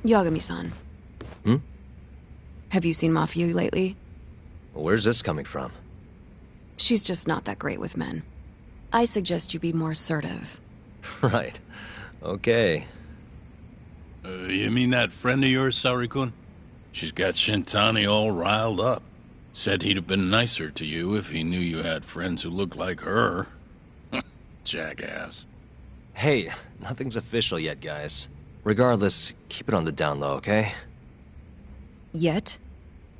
Yagami-san. Hmm? Have you seen Mafia lately? Where's this coming from? She's just not that great with men. I suggest you be more assertive. Right. Okay. You mean that friend of yours, Saori-kun? She's got Shintani all riled up. Said he'd have been nicer to you if he knew you had friends who looked like her. Jackass. Hey, nothing's official yet, guys. Regardless, keep it on the down low, okay? Yet?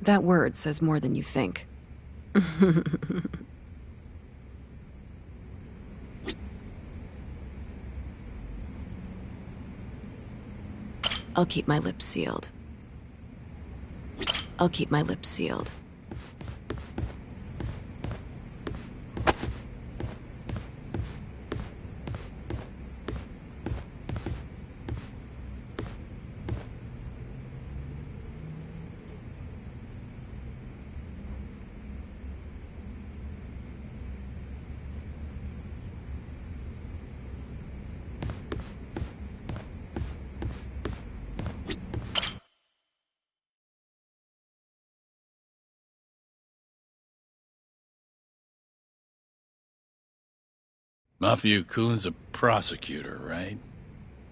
That word says more than you think. I'll keep my lips sealed. I'll keep my lips sealed. Mafia-kun's a prosecutor, right?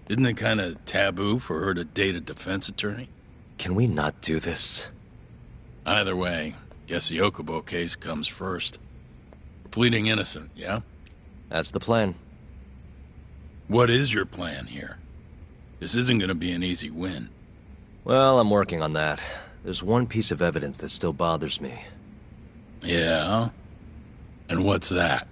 Isn't it kind of taboo for her to date a defense attorney? Can we not do this? Either way, guess the Okubo case comes first. We're pleading innocent, yeah? That's the plan. What is your plan here? This isn't gonna be an easy win. Well, I'm working on that. There's one piece of evidence that still bothers me. Yeah? And what's that?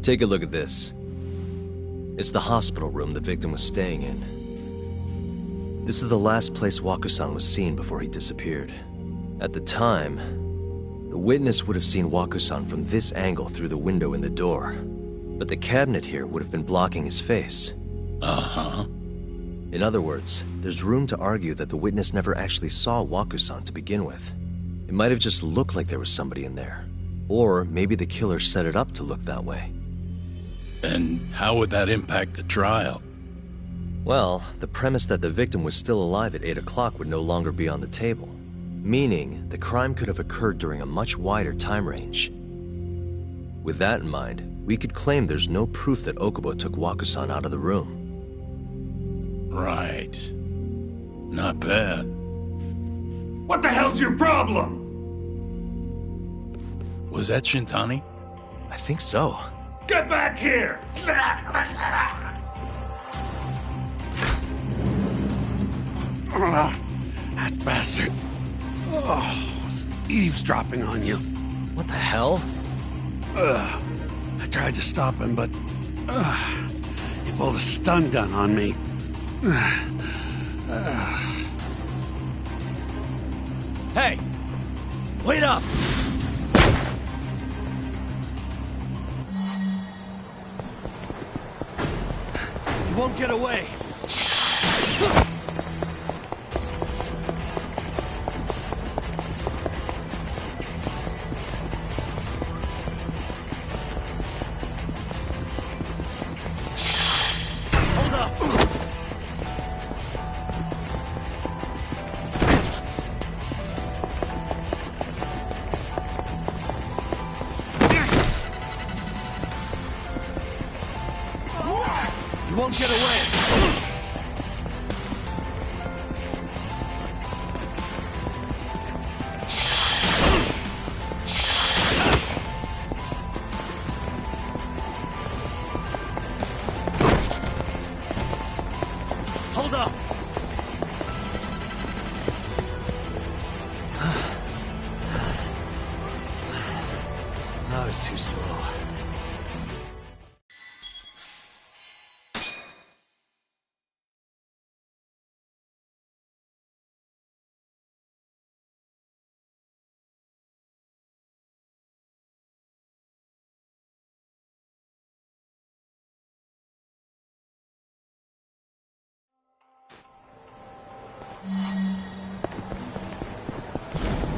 Take a look at this. It's the hospital room the victim was staying in. This is the last place Waku-san was seen before he disappeared. At the time, the witness would have seen Waku-san from this angle through the window in the door. But the cabinet here would have been blocking his face. Uh-huh. In other words, there's room to argue that the witness never actually saw Waku-san to begin with. It might have just looked like there was somebody in there. Or maybe the killer set it up to look that way. And how would that impact the trial? Well, the premise that the victim was still alive at 8 o'clock would no longer be on the table. Meaning, the crime could have occurred during a much wider time range. With that in mind, we could claim there's no proof that Okubo took Waku-san out of the room. Right. Not bad. What the hell's your problem? Was that Shintani? I think so. Get back here! That bastard. Oh, was eavesdropping on you. What the hell? I tried to stop him, but he pulled a stun gun on me. Hey! Wait up! You won't get away. Hold up! You won't get away. Hold up! I was too slow.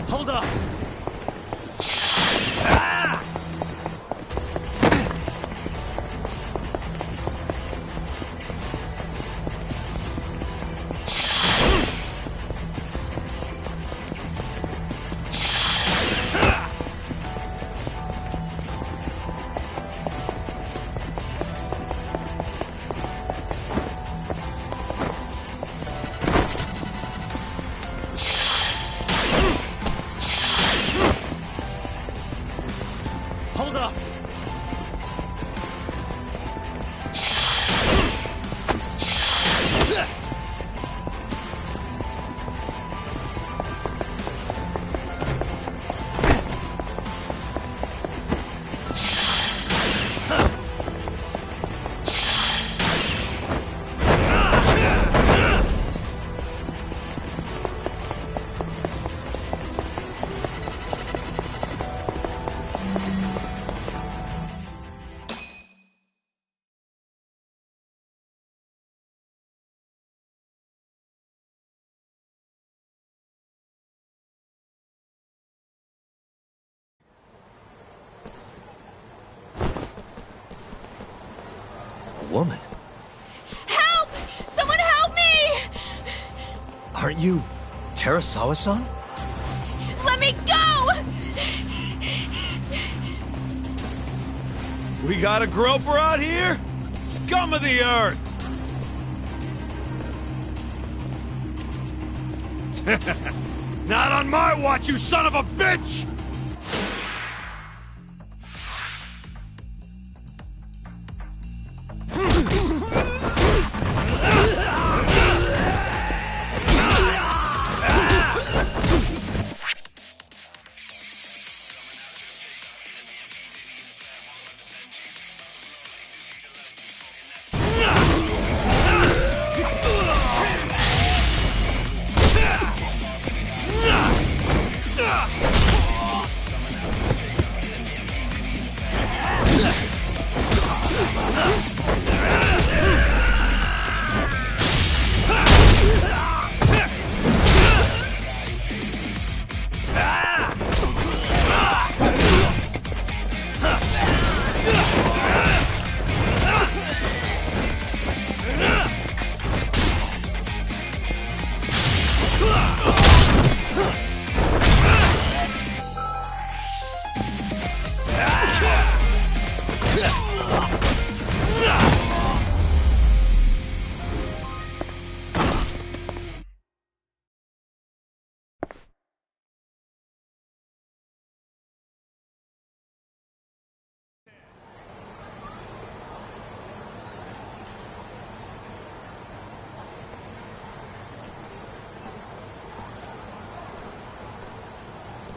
Hold up! Hold up! A woman? Help! Someone help me! Aren't you Terasawa-san? Let me go! We got a groper out here? Scum of the earth! Not on my watch, you son of a bitch!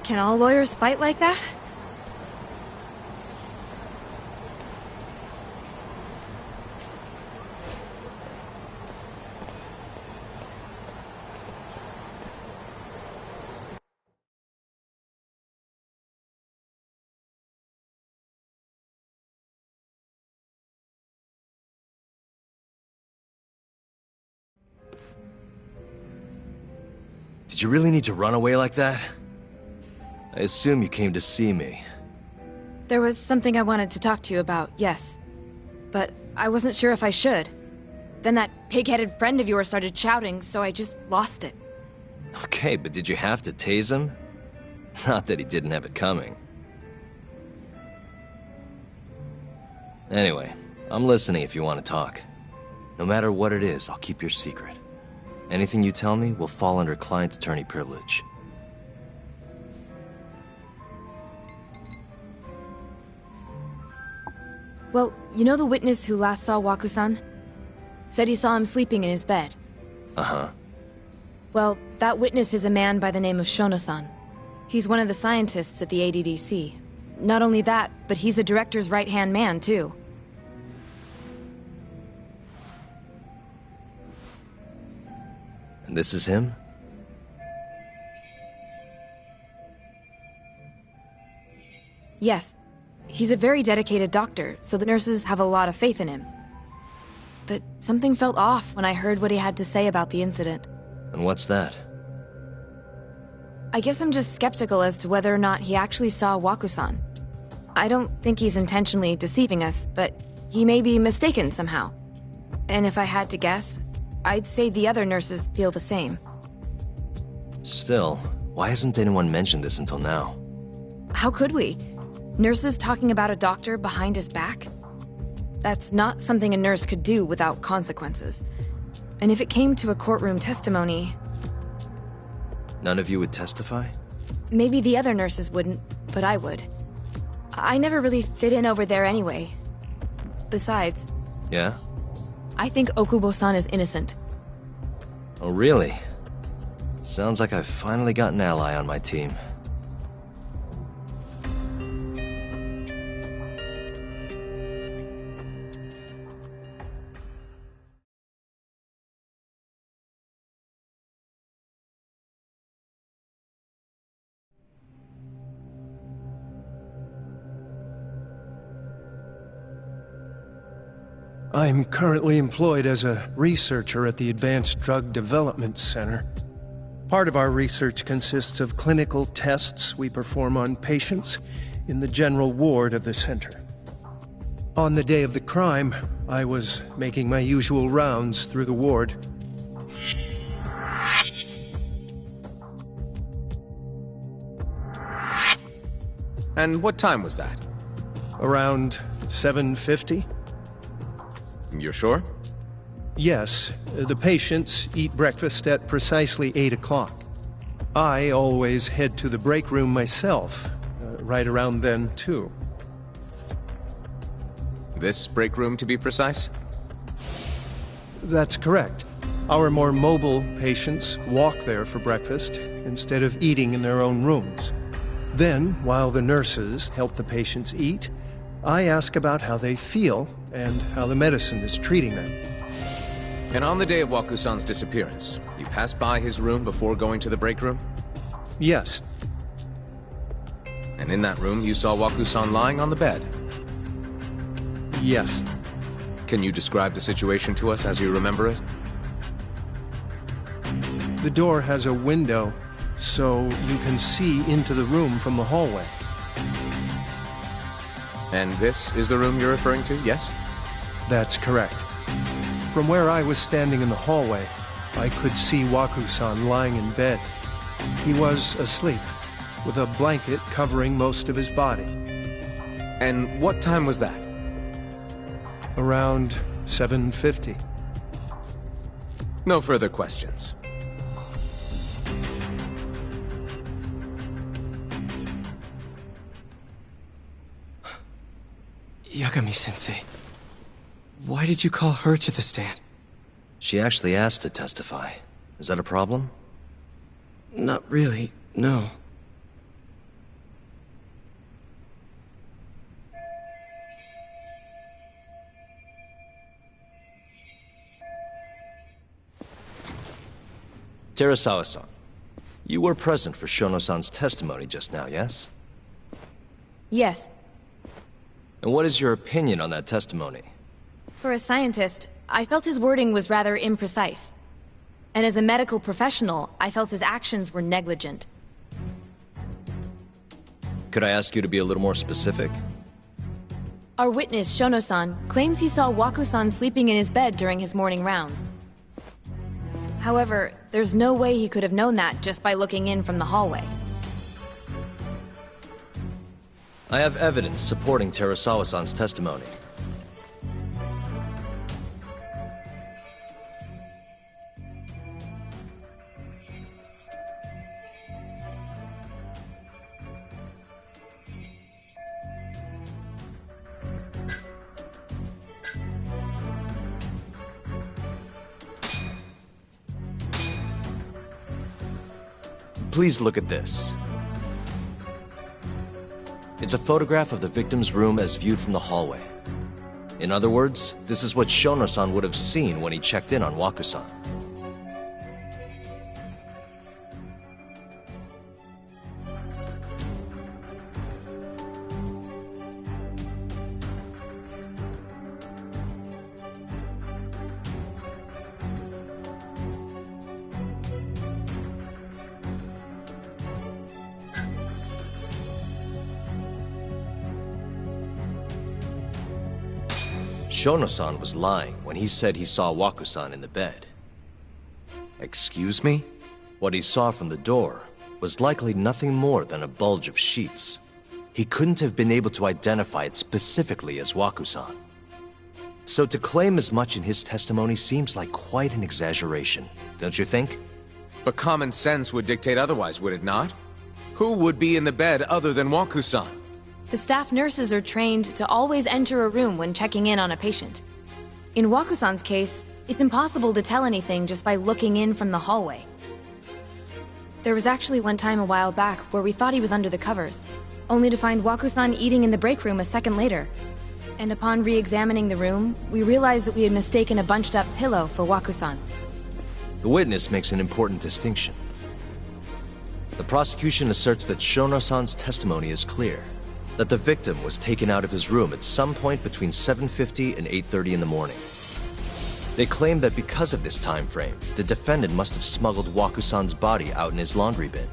Can all lawyers fight like that? Did you really need to run away like that? I assume you came to see me. There was something I wanted to talk to you about, yes. But I wasn't sure if I should. Then that pig-headed friend of yours started shouting, so I just lost it. Okay, but did you have to tase him? Not that he didn't have it coming. Anyway, I'm listening if you want to talk. No matter what it is, I'll keep your secret. Anything you tell me will fall under client attorney privilege. Well, you know the witness who last saw Waku-san? Said he saw him sleeping in his bed. Uh-huh. Well, that witness is a man by the name of Shono-san. He's one of the scientists at the ADDC. Not only that, but he's the director's right-hand man, too. And this is him? Yes. He's a very dedicated doctor, so the nurses have a lot of faith in him. But something felt off when I heard what he had to say about the incident. And what's that? I guess I'm just skeptical as to whether or not he actually saw Waku-san. I don't think he's intentionally deceiving us, but he may be mistaken somehow. And if I had to guess, I'd say the other nurses feel the same. Still, why hasn't anyone mentioned this until now? How could we? Nurses talking about a doctor behind his back? That's not something a nurse could do without consequences. And if it came to a courtroom testimony... None of you would testify? Maybe the other nurses wouldn't, but I would. I never really fit in over there anyway. Besides... Yeah? I think Okubo-san is innocent. Oh, really? Sounds like I've finally got an ally on my team. I'm currently employed as a researcher at the Advanced Drug Development Center. Part of our research consists of clinical tests we perform on patients in the general ward of the center. On the day of the crime, I was making my usual rounds through the ward. And what time was that? Around 7:50? You're sure? Yes, the patients eat breakfast at precisely 8 o'clock. I always head to the break room myself, right around then, too. This break room, to be precise? That's correct. Our more mobile patients walk there for breakfast instead of eating in their own rooms. Then, while the nurses help the patients eat, I ask about how they feel and how the medicine is treating them. And on the day of Waku-san's disappearance, you passed by his room before going to the break room? Yes. And in that room, you saw Waku-san lying on the bed? Yes. Can you describe the situation to us as you remember it? The door has a window, so you can see into the room from the hallway. And this is the room you're referring to, yes? That's correct. From where I was standing in the hallway, I could see Waku-san lying in bed. He was asleep, with a blanket covering most of his body. And what time was that? Around 7:50. No further questions. Yagami-sensei, why did you call her to the stand? She actually asked to testify. Is that a problem? Not really, no. Terasawa-san, you were present for Shono-san's testimony just now, yes? Yes. And what is your opinion on that testimony? For a scientist, I felt his wording was rather imprecise. And as a medical professional, I felt his actions were negligent. Could I ask you to be a little more specific? Our witness, Shono-san, claims he saw Waku-san sleeping in his bed during his morning rounds. However, there's no way he could have known that just by looking in from the hallway. I have evidence supporting Terasawa-san's testimony. Please look at this. It's a photograph of the victim's room as viewed from the hallway. In other words, this is what Shono-san would have seen when he checked in on Waku-san. Shono-san was lying when he said he saw Waku-san in the bed. Excuse me? What he saw from the door was likely nothing more than a bulge of sheets. He couldn't have been able to identify it specifically as Waku-san. So to claim as much in his testimony seems like quite an exaggeration, don't you think? But common sense would dictate otherwise, would it not? Who would be in the bed other than Waku-san? The staff nurses are trained to always enter a room when checking in on a patient. In Waku-san's case, it's impossible to tell anything just by looking in from the hallway. There was actually one time a while back where we thought he was under the covers, only to find Waku-san eating in the break room a second later. And upon re-examining the room, we realized that we had mistaken a bunched-up pillow for Waku-san. The witness makes an important distinction. The prosecution asserts that Shono-san's testimony is clear, that the victim was taken out of his room at some point between 7:50 and 8:30 in the morning. They claim that because of this time frame, the defendant must have smuggled Waku-san's body out in his laundry bin.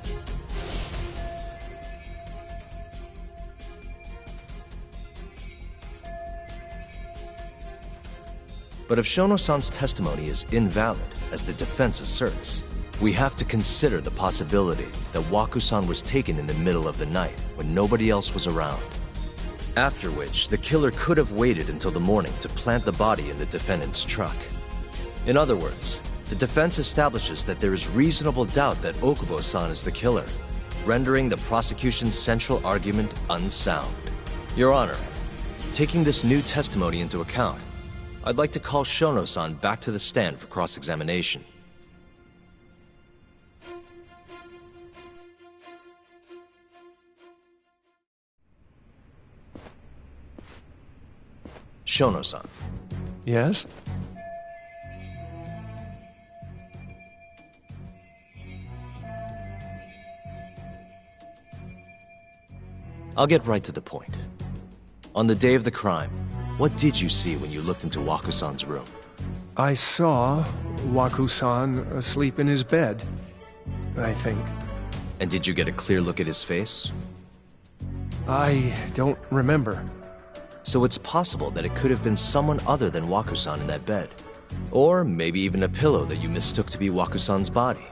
But if Shono-san's testimony is invalid, as the defense asserts, we have to consider the possibility that Waku-san was taken in the middle of the night when nobody else was around. After which, the killer could have waited until the morning to plant the body in the defendant's truck. In other words, the defense establishes that there is reasonable doubt that Okubo-san is the killer, rendering the prosecution's central argument unsound. Your Honor, taking this new testimony into account, I'd like to call Shono-san back to the stand for cross-examination. Shono-san. Yes? I'll get right to the point. On the day of the crime, what did you see when you looked into Waku-san's room? I saw Waku-san asleep in his bed, I think. And did you get a clear look at his face? I don't remember. So it's possible that it could have been someone other than Waku-san in that bed. Or maybe even a pillow that you mistook to be Waku-san's body.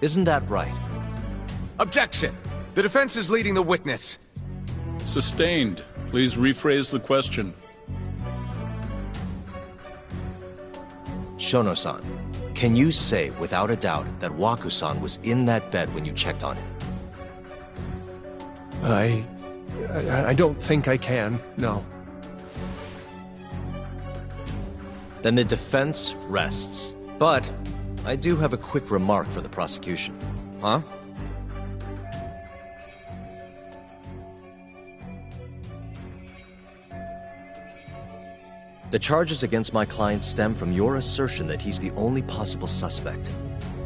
Isn't that right? Objection! The defense is leading the witness. Sustained. Please rephrase the question. Shono-san, can you say without a doubt that Waku-san was in that bed when you checked on him? I don't think I can, no. Then the defense rests. But I do have a quick remark for the prosecution. Huh? The charges against my client stem from your assertion that he's the only possible suspect.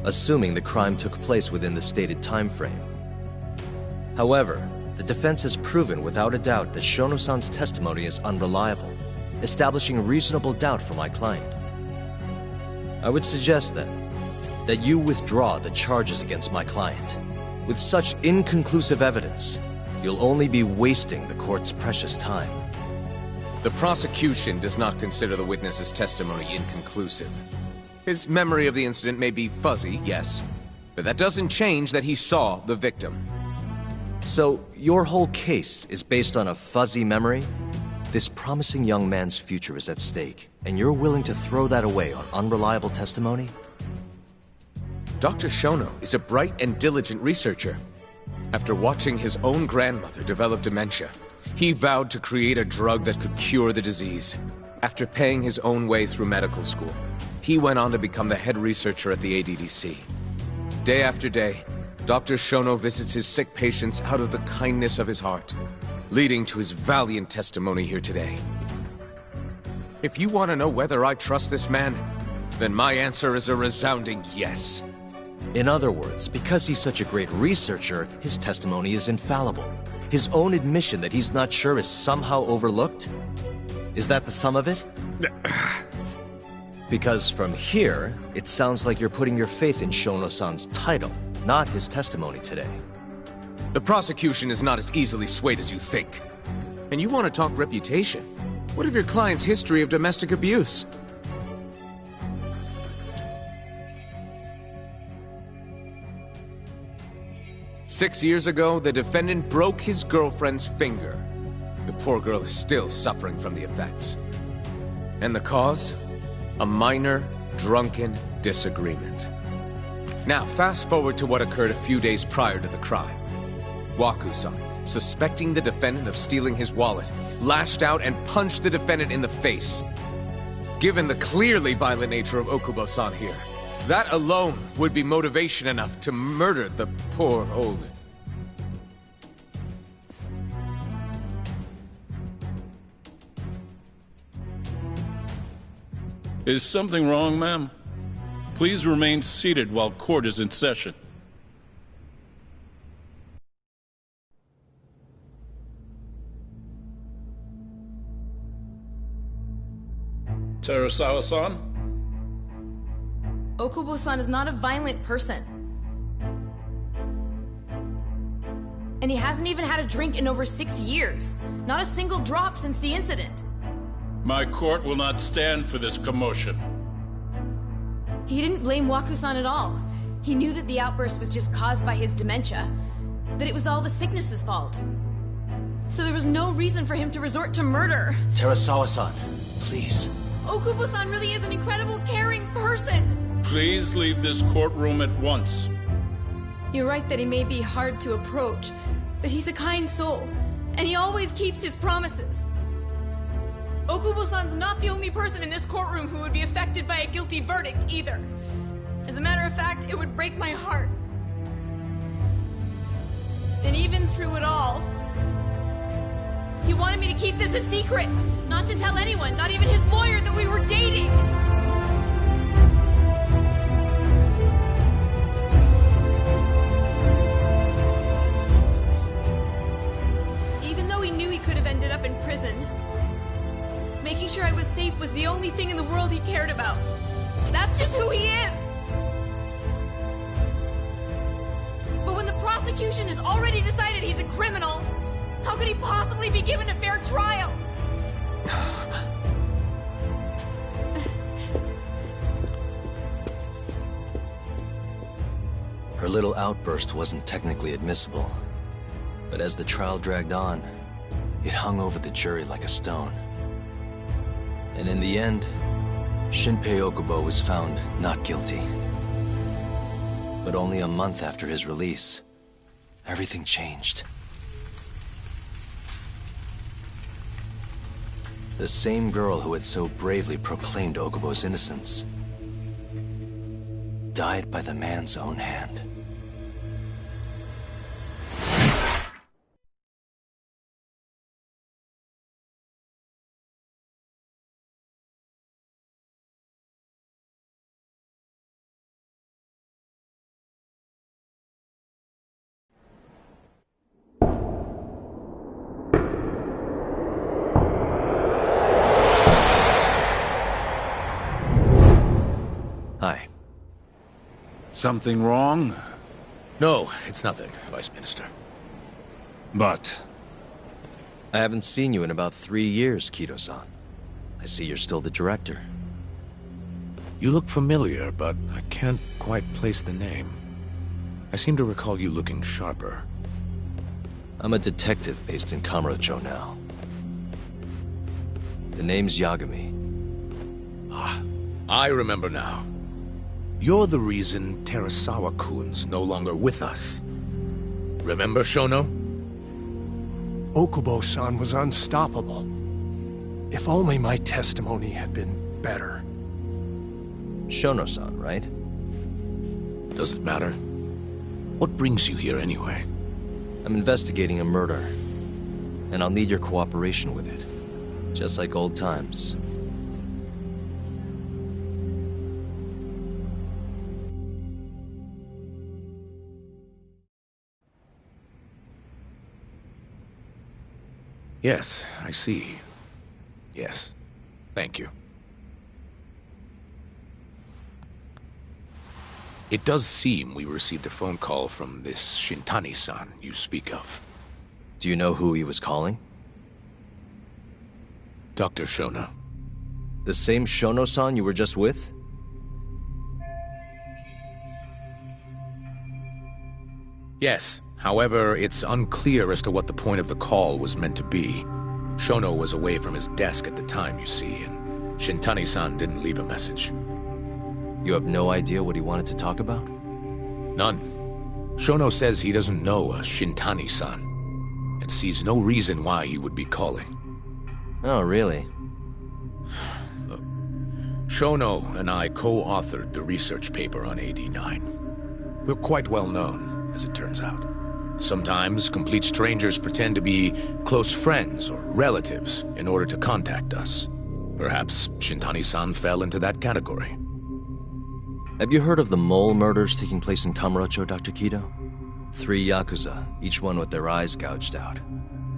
assuming the crime took place within the stated time frame. However, the defense has proven without a doubt that Shono-san's testimony is unreliable, establishing reasonable doubt for my client. I would suggest then that you withdraw the charges against my client. With such inconclusive evidence, you'll only be wasting the court's precious time. The prosecution does not consider the witness's testimony inconclusive. His memory of the incident may be fuzzy, yes, but that doesn't change that he saw the victim. So, your whole case is based on a fuzzy memory? This promising young man's future is at stake, and you're willing to throw that away on unreliable testimony? Dr. Shono is a bright and diligent researcher. After watching his own grandmother develop dementia, he vowed to create a drug that could cure the disease. After paying his own way through medical school, he went on to become the head researcher at the ADDC. Day after day, Dr. Shono visits his sick patients out of the kindness of his heart, leading to his valiant testimony here today. If you want to know whether I trust this man, then my answer is a resounding yes. In other words, because he's such a great researcher, his testimony is infallible. His own admission that he's not sure is somehow overlooked? Is that the sum of it? Because from here, it sounds like you're putting your faith in Shono-san's title, not his testimony today. The prosecution is not as easily swayed as you think. And you want to talk reputation? What of your client's history of domestic abuse? Six years ago, the defendant broke his girlfriend's finger. The poor girl is still suffering from the effects. And the cause? A minor, drunken disagreement. Now, fast forward to what occurred a few days prior to the crime. Waku-san, suspecting the defendant of stealing his wallet, lashed out and punched the defendant in the face. Given the clearly violent nature of Okubo-san here, that alone would be motivation enough to murder the poor old... Is something wrong, ma'am? Please remain seated while court is in session. Terasawa-san? Okubo-san is not a violent person. And he hasn't even had a drink in over 6 years. Not a single drop since the incident. My court will not stand for this commotion. He didn't blame Waku-san at all. He knew that the outburst was just caused by his dementia, that it was all the sickness's fault. So there was no reason for him to resort to murder. Terasawa-san, please. Okubo-san really is an incredible, caring person. Please leave this courtroom at once. You're right that he may be hard to approach, but he's a kind soul, and he always keeps his promises. Okubo-san's not the only person in this courtroom who would be affected by a guilty verdict, either. As a matter of fact, it would break my heart. And even through it all, he wanted me to keep this a secret, not to tell anyone, not even his lawyer, that we were dating. Even though he knew he could have ended up in prison, making sure I was safe was the only thing in the world he cared about. That's just who he is! But when the prosecution has already decided he's a criminal, how could he possibly be given a fair trial? Her little outburst wasn't technically admissible, but as the trial dragged on, it hung over the jury like a stone. And in the end, Shinpei Okubo was found not guilty. But only a month after his release, everything changed. The same girl who had so bravely proclaimed Okubo's innocence died by the man's own hand. Something wrong? No, it's nothing, Vice Minister. But... I haven't seen you in about 3 years, Kido-san. I see you're still the director. You look familiar, but I can't quite place the name. I seem to recall you looking sharper. I'm a detective based in Kamurocho now. The name's Yagami. Ah, I remember now. You're the reason Terasawa-kun's no longer with us. Remember, Shono? Okubo-san was unstoppable. If only my testimony had been better. Shono-san, right? Does it matter? What brings you here anyway? I'm investigating a murder, and I'll need your cooperation with it. Just like old times. Yes, I see. Yes. Thank you. It does seem we received a phone call from this Shintani-san you speak of. Do you know who he was calling? Dr. Shono. The same Shono-san you were just with? Yes. However, it's unclear as to what the point of the call was meant to be. Shono was away from his desk at the time, you see, and Shintani-san didn't leave a message. You have no idea what he wanted to talk about? None. Shono says he doesn't know a Shintani-san, and sees no reason why he would be calling. Oh, really? Look, Shono and I co-authored the research paper on AD9. We're quite well known, as it turns out. Sometimes, complete strangers pretend to be close friends or relatives in order to contact us. Perhaps Shintani-san fell into that category. Have you heard of the mole murders taking place in Kamurocho, Dr. Kido? 3 Yakuza, each one with their eyes gouged out.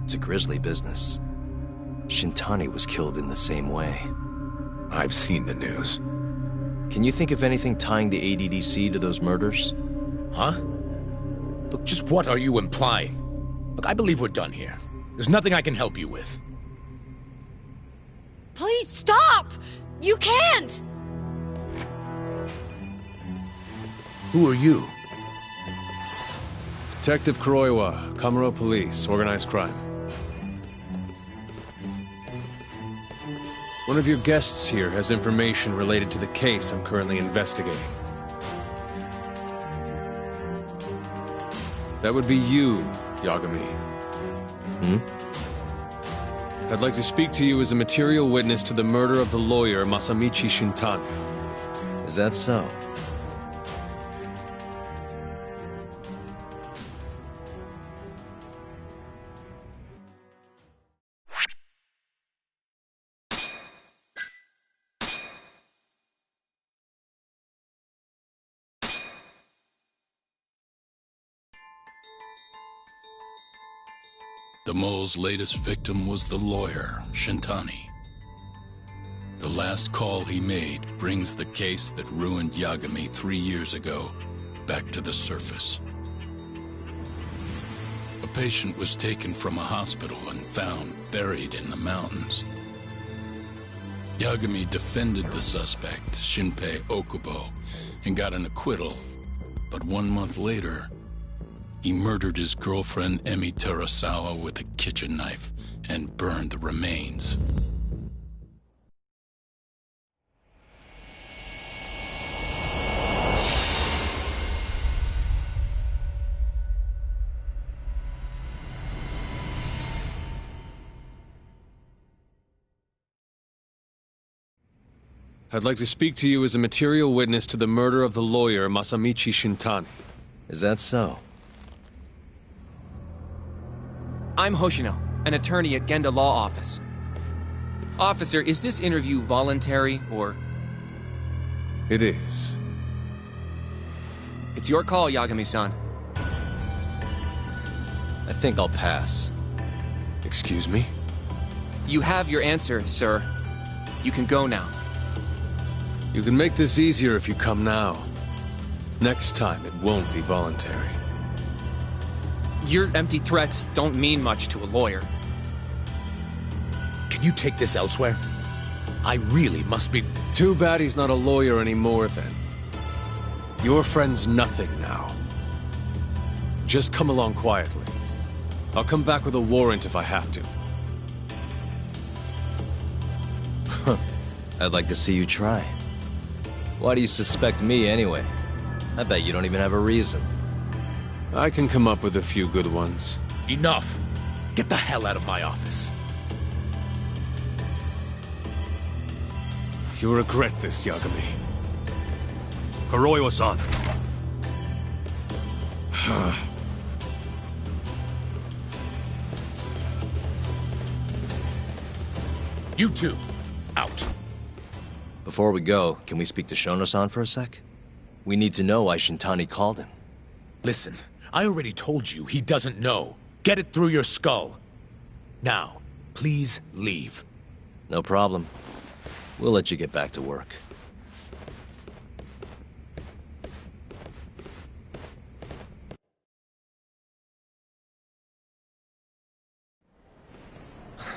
It's a grisly business. Shintani was killed in the same way. I've seen the news. Can you think of anything tying the ADDC to those murders? Huh? Look, just what are you implying? Look, I believe we're done here. There's nothing I can help you with. Please stop! You can't! Who are you? Detective Kuroiwa, Kamuro Police, Organized Crime. One of your guests here has information related to the case I'm currently investigating. That would be you, Yagami. I'd like to speak to you as a material witness to the murder of the lawyer Masamichi Shintani. Is that so? The mole's latest victim was the lawyer, Shintani. The last call he made brings the case that ruined Yagami 3 years ago back to the surface. A patient was taken from a hospital and found buried in the mountains. Yagami defended the suspect, Shinpei Okubo, and got an acquittal. But 1 month later, he murdered his girlfriend, Emi Terasawa, with a kitchen knife and burned the remains. I'd like to speak to you as a material witness to the murder of the lawyer Masamichi Shintani. Is that so? I'm Hoshino, an attorney at Genda Law Office. Officer, is this interview voluntary, or...? It is. It's your call, Yagami-san. I think I'll pass. Excuse me? You have your answer, sir. You can go now. You can make this easier if you come now. Next time, it won't be voluntary. Your empty threats don't mean much to a lawyer. Can you take this elsewhere? I really must be... Too bad he's not a lawyer anymore, then. Your friend's nothing now. Just come along quietly. I'll come back with a warrant if I have to. I'd like to see you try. Why do you suspect me anyway? I bet you don't even have a reason. I can come up with a few good ones. Enough! Get the hell out of my office. You'll regret this, Yagami. Kuroiwa-san. You two, out. Before we go, can we speak to Shono-san for a sec? We need to know why Shintani called him. Listen, I already told you he doesn't know. Get it through your skull. Now, please leave. No problem. We'll let you get back to work.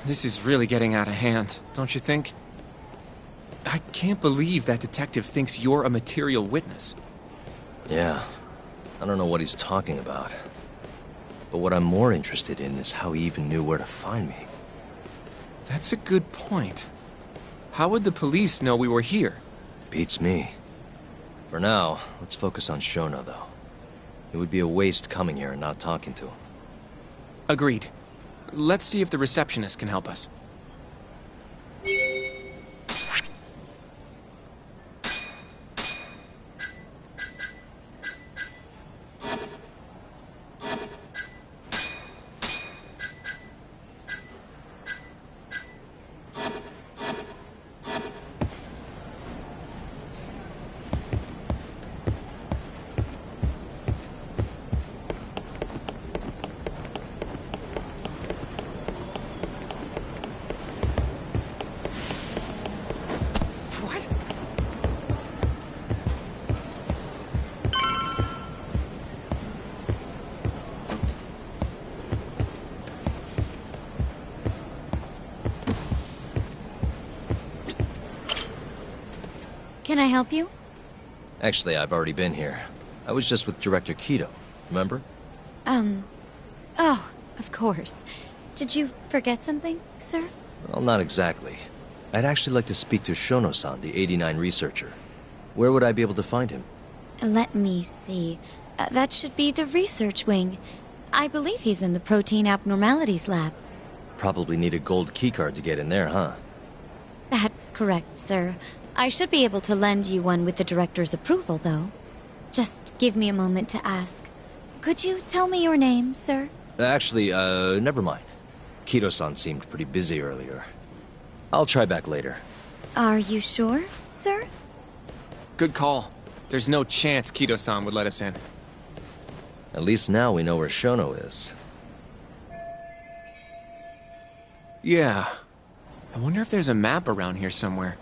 This is really getting out of hand, don't you think? I can't believe that detective thinks you're a material witness. Yeah. I don't know what he's talking about. But what I'm more interested in is how he even knew where to find me. That's a good point. How would the police know we were here? Beats me. For now, let's focus on Shono, though. It would be a waste coming here and not talking to him. Agreed. Let's see if the receptionist can help us. Can I help you? Actually, I've already been here. I was just with Director Kido, remember? Oh, of course. Did you forget something, sir? Well, not exactly. I'd actually like to speak to Shono-san, the 89 researcher. Where would I be able to find him? Let me see. That should be the research wing. I believe he's in the protein abnormalities lab. Probably need a gold keycard to get in there, huh? That's correct, sir. I should be able to lend you one with the director's approval, though. Just give me a moment to ask. Could you tell me your name, sir? Actually, never mind. Kido-san seemed pretty busy earlier. I'll try back later. Are you sure, sir? Good call. There's no chance Kido-san would let us in. At least now we know where Shono is. Yeah. I wonder if there's a map around here somewhere.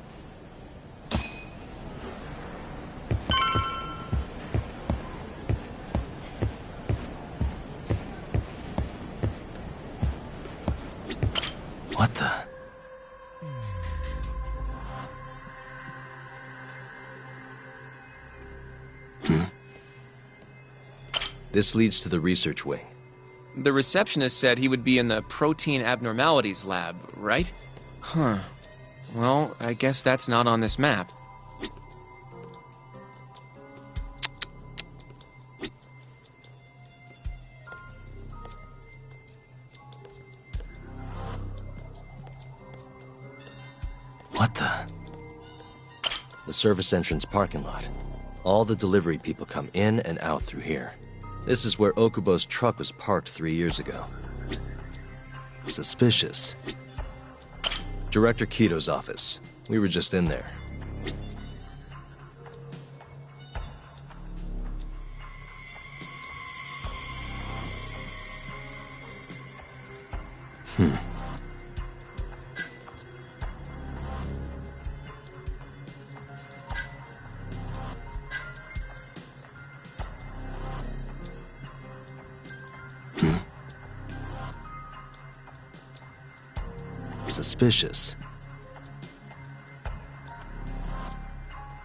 What the? This leads to the research wing. The receptionist said he would be in the protein abnormalities lab, right? Huh. Well, I guess that's not on this map. What the? The service entrance parking lot. All the delivery people come in and out through here. This is where Okubo's truck was parked 3 years ago. Suspicious. Director Kido's office. We were just in there. suspicious.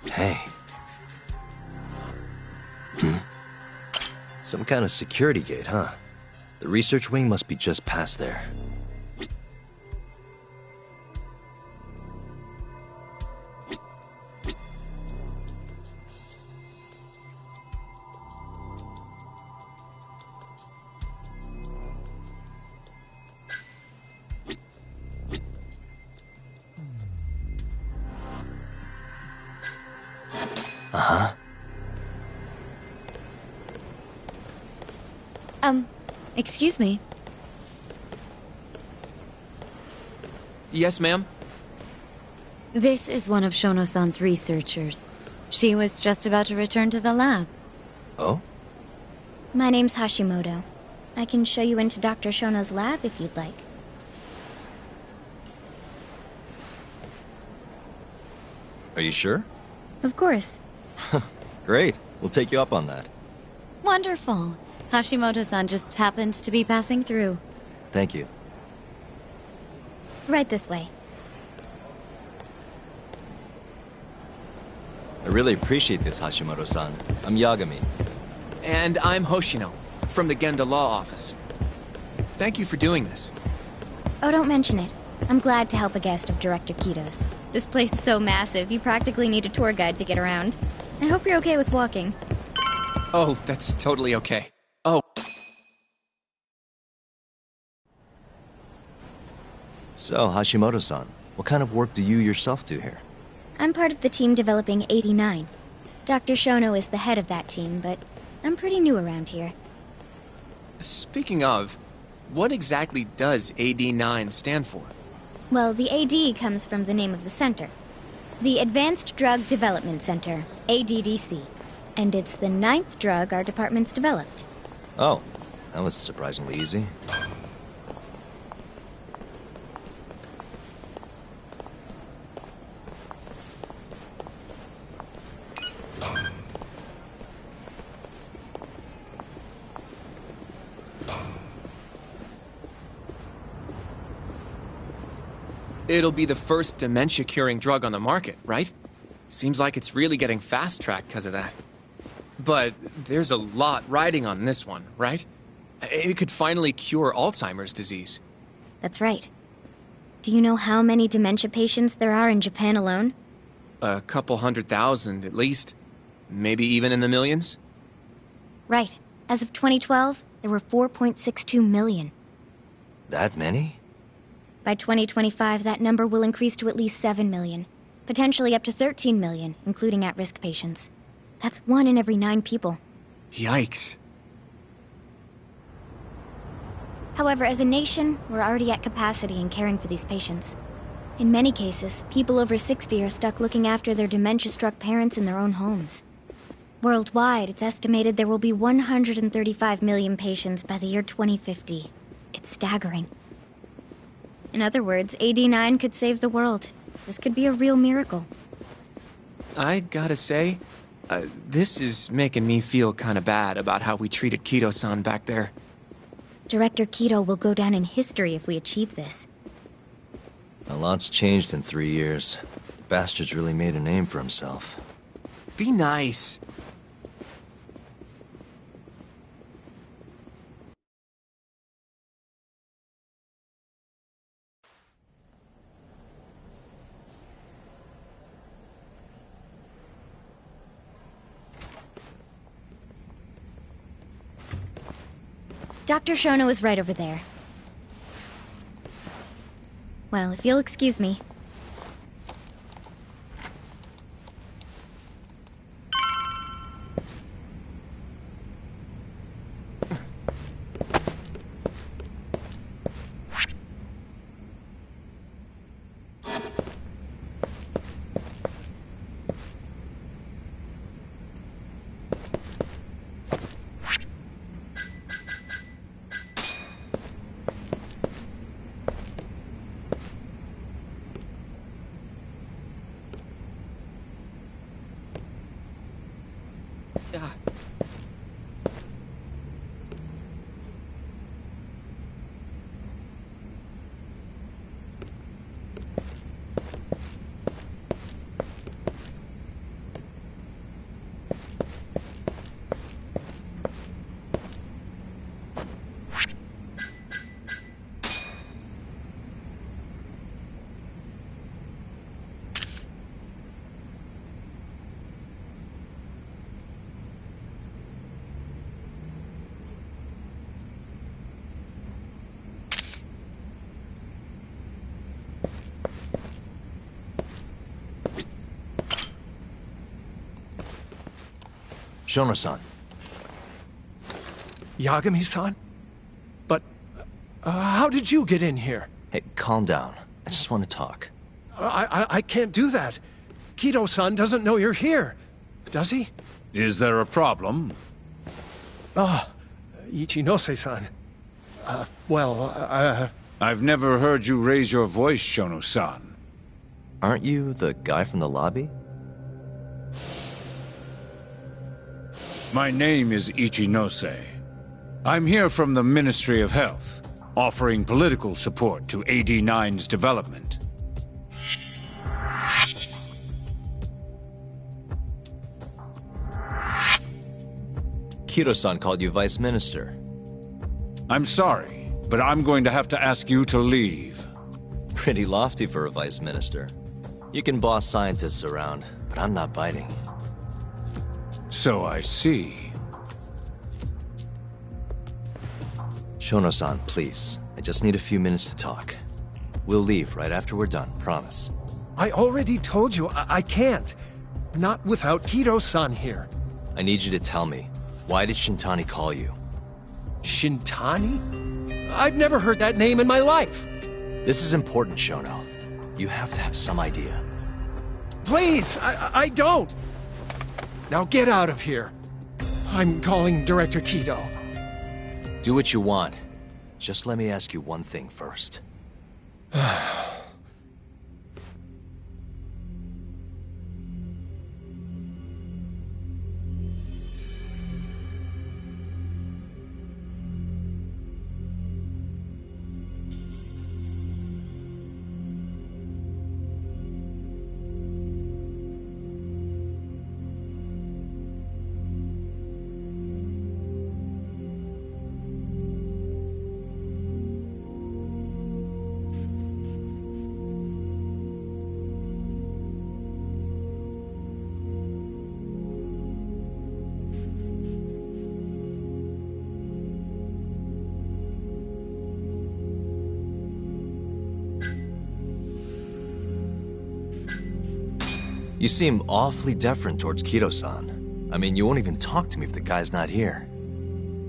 Hey. Some kind of security gate, huh? The research wing must be just past there. Uh-huh. Excuse me. Yes, ma'am? This is one of Shono-san's researchers. She was just about to return to the lab. Oh? My name's Hashimoto. I can show you into Dr. Shono's lab if you'd like. Are you sure? Of course. Great. We'll take you up on that. Wonderful. Hashimoto-san just happened to be passing through. Thank you. Right this way. I really appreciate this, Hashimoto-san. I'm Yagami. And I'm Hoshino, from the Genda Law Office. Thank you for doing this. Oh, don't mention it. I'm glad to help a guest of Director Kito's. This place is so massive, you practically need a tour guide to get around. I hope you're okay with walking. Oh, that's totally okay. Oh. So, Hashimoto-san, what kind of work do you yourself do here? I'm part of the team developing 89. Dr. Shono is the head of that team, but I'm pretty new around here. Speaking of, what exactly does AD9 stand for? Well, the AD comes from the name of the center. The Advanced Drug Development Center, ADDC. And it's the 9th drug our department's developed. Oh, that was surprisingly easy. It'll be the first dementia-curing drug on the market, right? Seems like it's really getting fast-tracked because of that. But there's a lot riding on this one, right? It could finally cure Alzheimer's disease. That's right. Do you know how many dementia patients there are in Japan alone? A couple 100,000 at least. Maybe even in the millions? Right. As of 2012, there were 4.62 million. That many? By 2025, that number will increase to at least 7 million. Potentially up to 13 million, including at-risk patients. That's 1 in every 9 people. Yikes. However, as a nation, we're already at capacity in caring for these patients. In many cases, people over 60 are stuck looking after their dementia-struck parents in their own homes. Worldwide, it's estimated there will be 135 million patients by the year 2050. It's staggering. In other words, AD9 could save the world. This could be a real miracle. I gotta say, this is making me feel kinda bad about how we treated Kito-san back there. Director Kito will go down in history if we achieve this. A lot's changed in 3 years. The bastard's really made a name for himself. Be nice. Dr. Shono is right over there. Well, if you'll excuse me. Shono-san. Yagami-san? But, how did you get in here? Hey, calm down. I just want to talk. I can't do that. Kido-san doesn't know you're here. Does he? Is there a problem? Ichinose-san. I've never heard you raise your voice, Shono-san. Aren't you the guy from the lobby? My name is Ichinose. I'm here from the Ministry of Health, offering political support to AD9's development. Kido-san called you Vice Minister. I'm sorry, but I'm going to have to ask you to leave. Pretty lofty for a Vice Minister. You can boss scientists around, but I'm not biting. So I see. Shono-san, please. I just need a few minutes to talk. We'll leave right after we're done, promise. I already told you I can't. Not without Kido-san here. I need you to tell me, why did Shintani call you? Shintani? I've never heard that name in my life. This is important, Shono. You have to have some idea. Please, I don't. Now get out of here. I'm calling Director Kido. Do what you want. Just let me ask you one thing first. You seem awfully deferent towards Kido-san. I mean, you won't even talk to me if the guy's not here.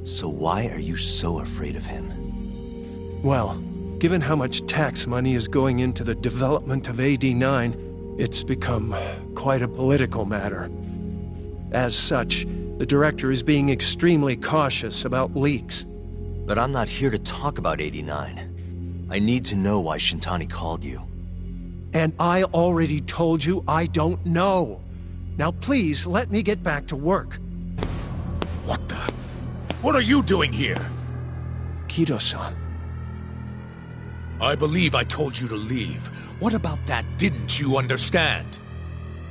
So why are you so afraid of him? Well, given how much tax money is going into the development of AD9, it's become quite a political matter. As such, the director is being extremely cautious about leaks. But I'm not here to talk about 89. I need to know why Shintani called you. And I already told you I don't know. Now please, let me get back to work. What the? What are you doing here? Kido-san. I believe I told you to leave. What about that didn't you understand?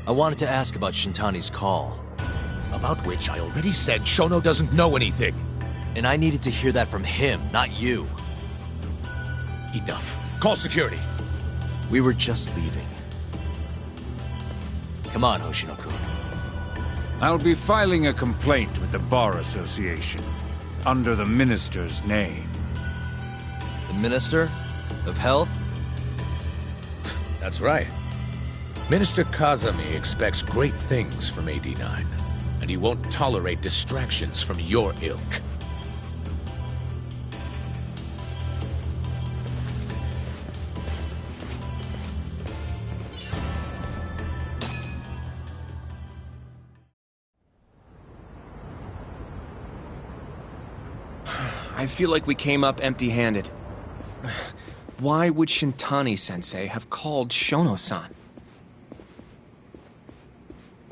I wanted to ask about Shintani's call. About which I already said Shono doesn't know anything. And I needed to hear that from him, not you. Enough. Call security. We were just leaving. Come on, Hoshino-kun. I'll be filing a complaint with the Bar Association, under the Minister's name. The Minister? Of Health? That's right. Minister Kazami expects great things from AD9, and he won't tolerate distractions from your ilk. I feel like we came up empty-handed. Why would Shintani-sensei have called Shono-san?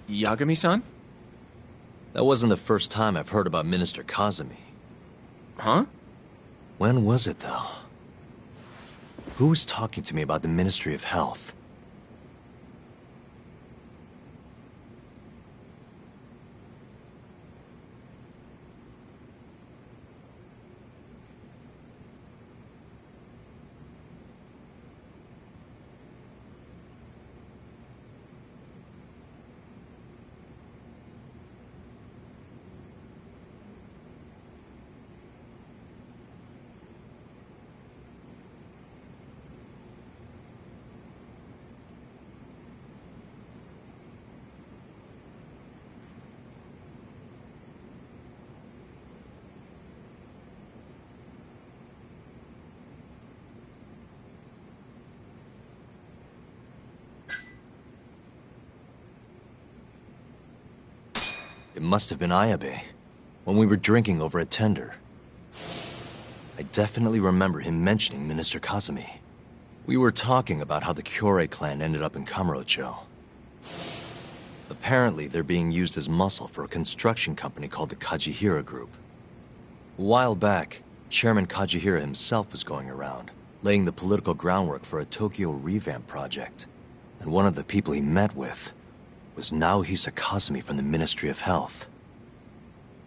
Yagami-san? That wasn't the first time I've heard about Minister Kazami. Huh? When was it, though? Who was talking to me about the Ministry of Health? It must have been Ayabe, when we were drinking over at Tender. I definitely remember him mentioning Minister Kazami. We were talking about how the Kyorei clan ended up in Kamurocho. Apparently, they're being used as muscle for a construction company called the Kajihira Group. A while back, Chairman Kajihira himself was going around, laying the political groundwork for a Tokyo revamp project. And one of the people he met with was Naohisa Kazami from the Ministry of Health.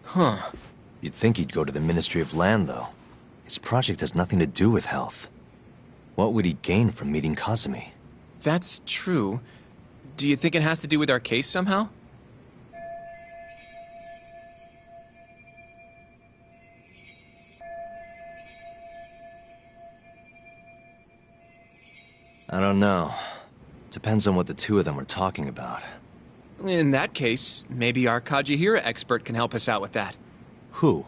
Huh. You'd think he'd go to the Ministry of Land, though. His project has nothing to do with health. What would he gain from meeting Kazami? That's true. Do you think it has to do with our case somehow? I don't know. Depends on what the two of them were talking about. In that case, maybe our Kajihira expert can help us out with that. Who?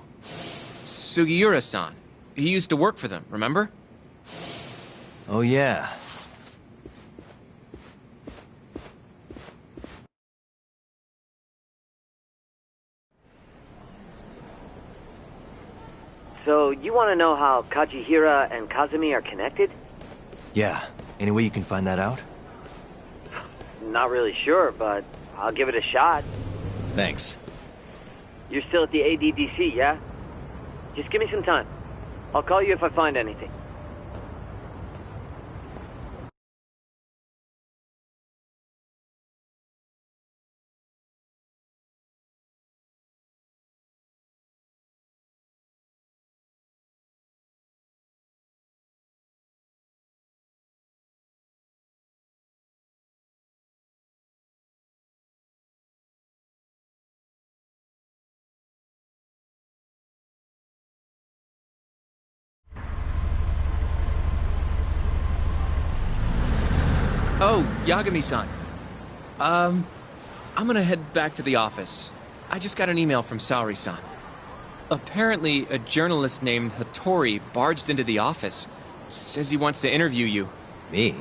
Sugiura-san. He used to work for them, remember? Oh yeah. So, you want to know how Kajihira and Kazami are connected? Yeah. Any way you can find that out? Not really sure, but I'll give it a shot. Thanks. You're still at the ADDC, yeah? Just give me some time. I'll call you if I find anything. Oh, Yagami-san. I'm gonna head back to the office. I just got an email from Saori-san. Apparently, a journalist named Hattori barged into the office. Says he wants to interview you. Me?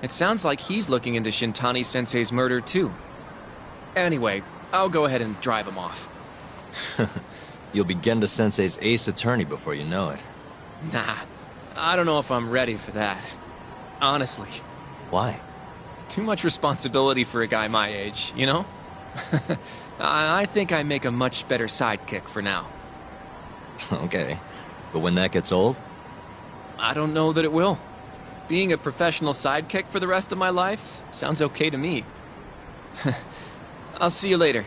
It sounds like he's looking into Shintani-sensei's murder, too. Anyway, I'll go ahead and drive him off. You'll be Genda-sensei's ace attorney before you know it. Nah, I don't know if I'm ready for that. Honestly. Why? Too much responsibility for a guy my age, you know? I think I make a much better sidekick for now. Okay. But when that gets old? I don't know that it will. Being a professional sidekick for the rest of my life sounds okay to me. I'll see you later.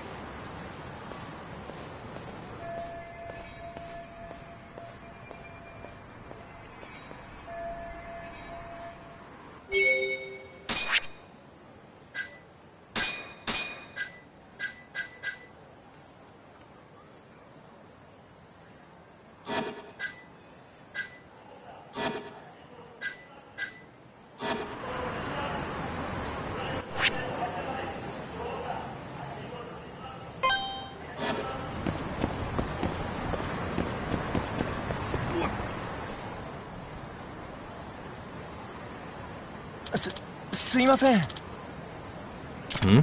Hmm?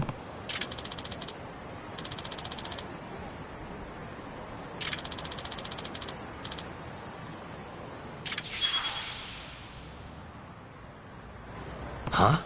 Huh?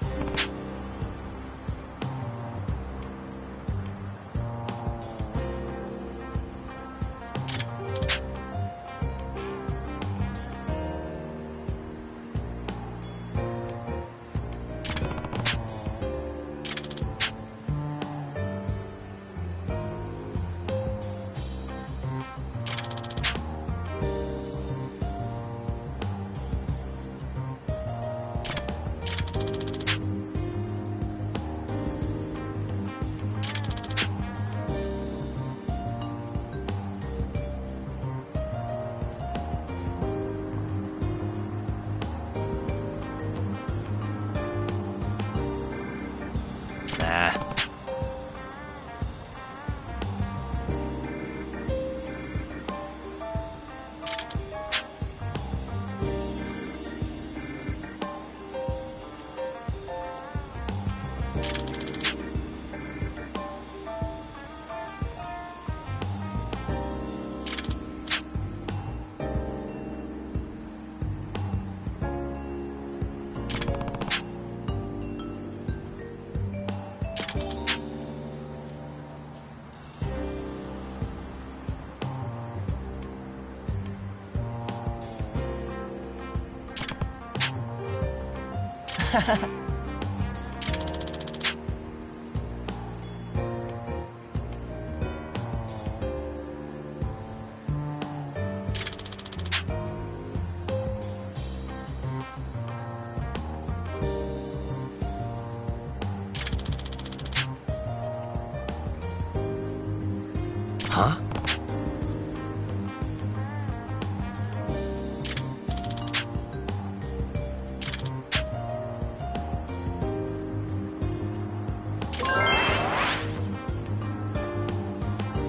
Huh?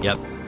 Yep.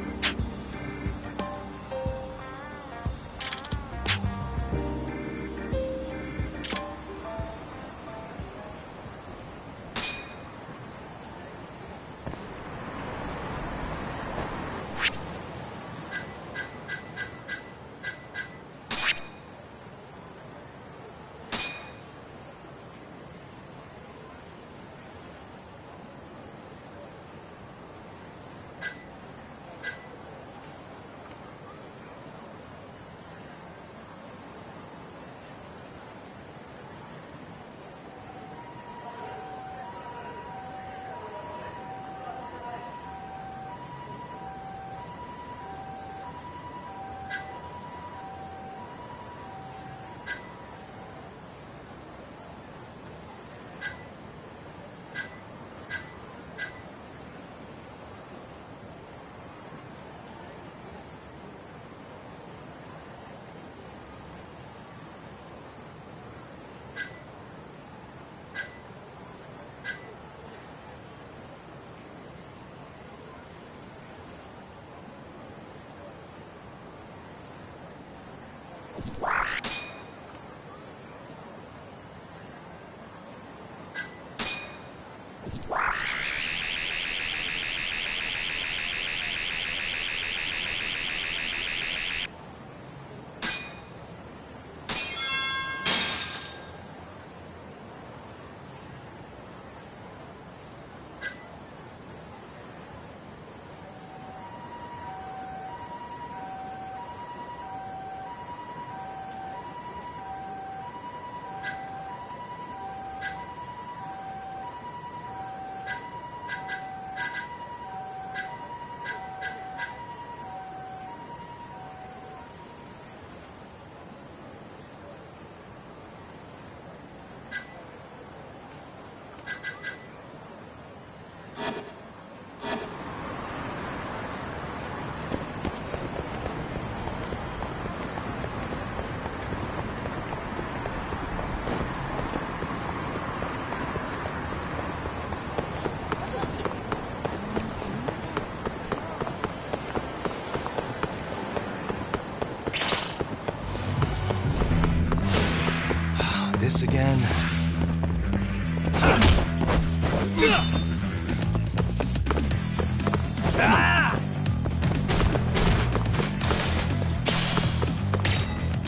This again.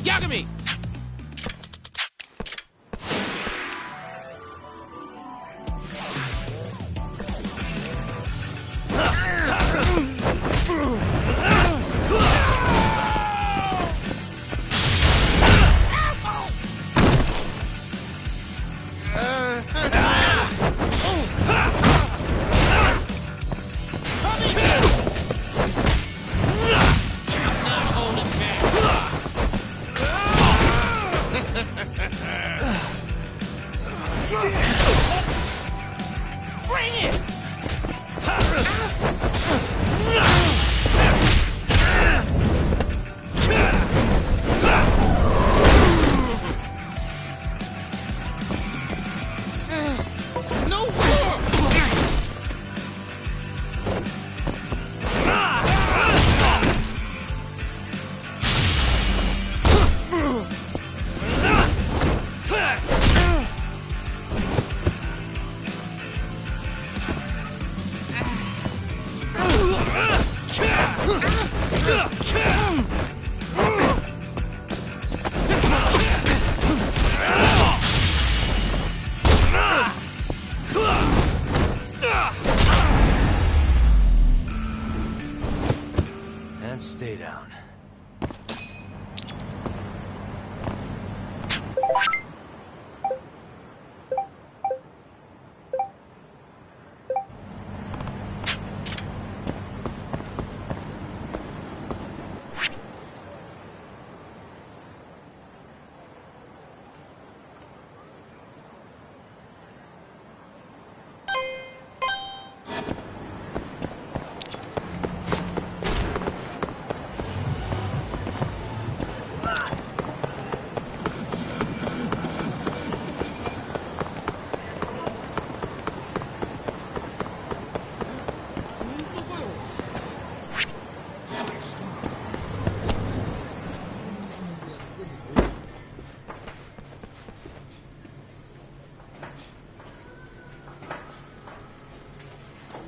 Yagami!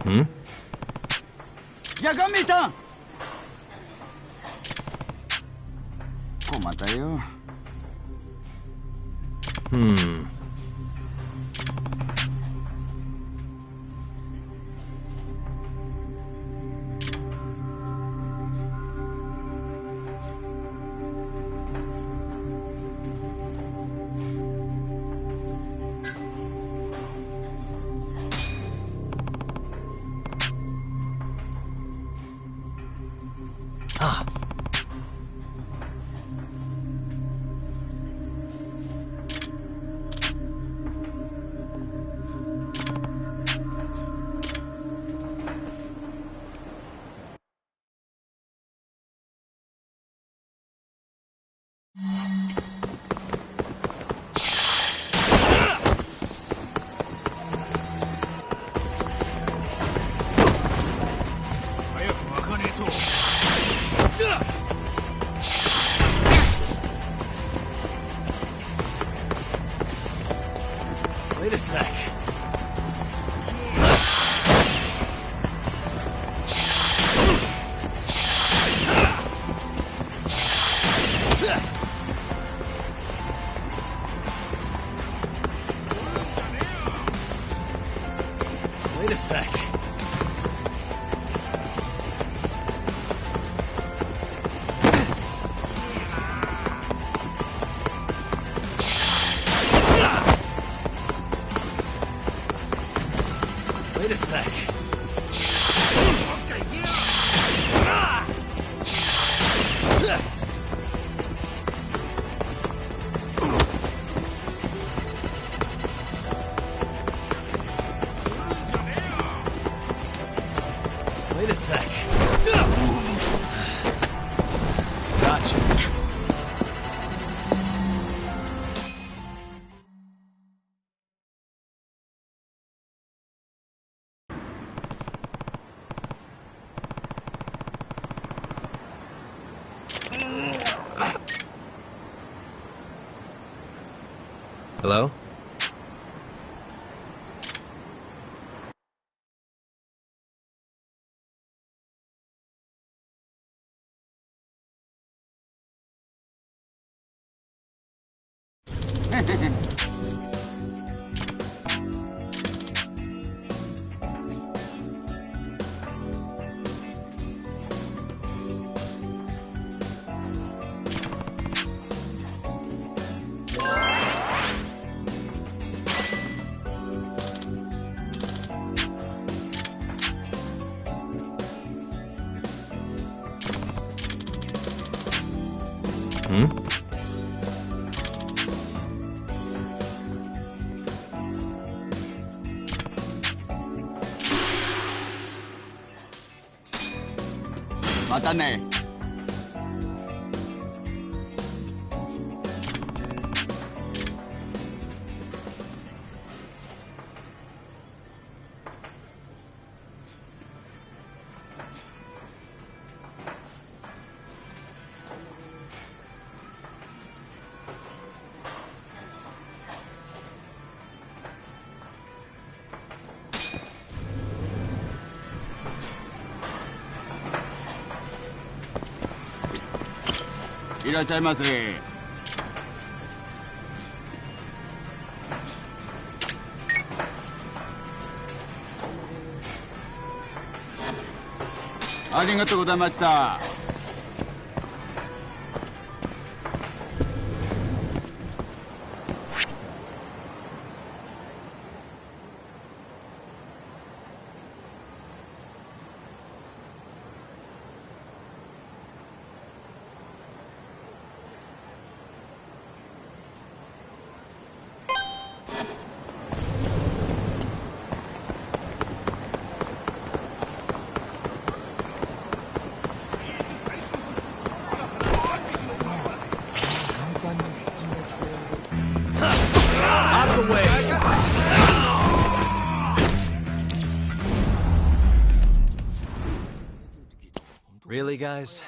Hmm? Yagami-san! 困ったよ。Hmm. Ah. Wait a sec. Wait a sec. Wait a sec. Wait a sec. Gotcha. Hello? Hmm? Mata ne. Irachaimasu. ありがとうございました。Out of the way! Really, guys?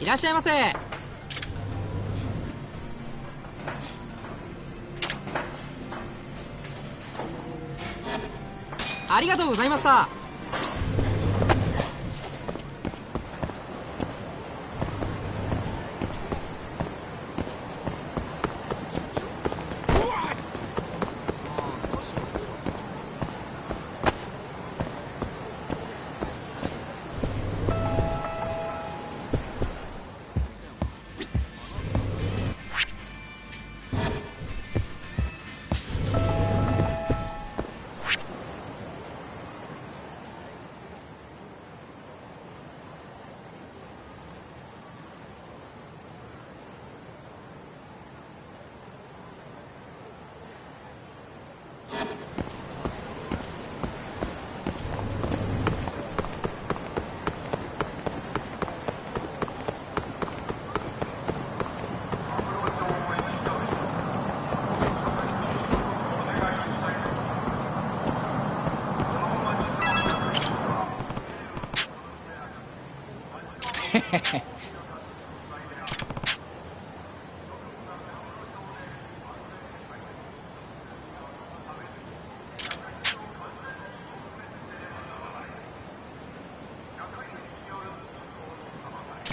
いらっしゃいませ。ありがとうございました。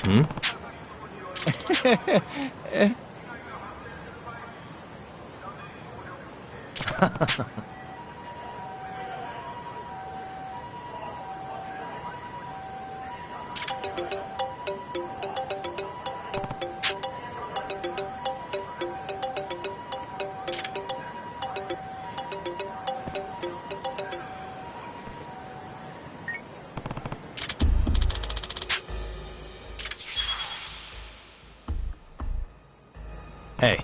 Hmm? Hey.